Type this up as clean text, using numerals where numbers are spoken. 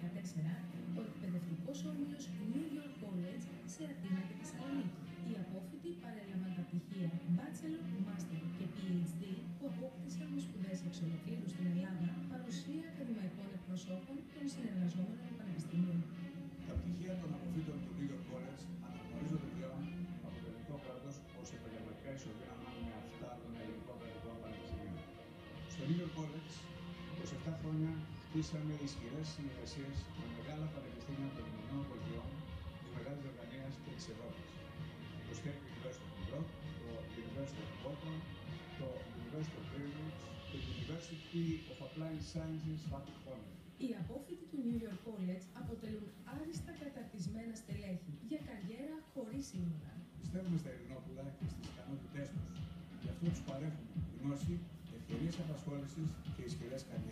2014 ο εκπαιδευτικός όμιλος New York College σε Αθήνα και Θεσσαλονίκη. Οι απόφοιτοι παρέλαβαν τα πτυχία Bachelor, Master και PhD που απόκτησαν με σπουδές εξ ολοκλήρου στην Ελλάδα, παρουσία ακαδημαϊκών εκπροσώπων των συνεργαζόμενων πανεπιστημίων. Τα πτυχία των αποφύτων του New York College αναγνωρίζονται πλέον από το ελληνικό κράτος ως επαγγελματικά ισοδύναμα με αυτά των ελληνικών κρατικών πανεπιστημίων. Στο New York College, 27 χρόνια χτίσαμε ισχυρές συνεργασίες με μεγάλα πανεπιστήμια των ΗΠΑ, της Μεγάλης Βρετανίας και της Ευρώπης. Το State University of New York, το University of Boston, το University of Cambridge και το University of Applied Sciences at Home. Οι απόφοιτοι του New York College αποτελούν άριστα καταρτισμένα στελέχη για καριέρα χωρίς σύνορα. Πιστεύουμε στα Ελληνόπουλα και στις ικανότητές τους. Γι' αυτό τους παρέχουμε γνώση, ευκαιρίες απασχόλησης και ισχυρές καριέρες.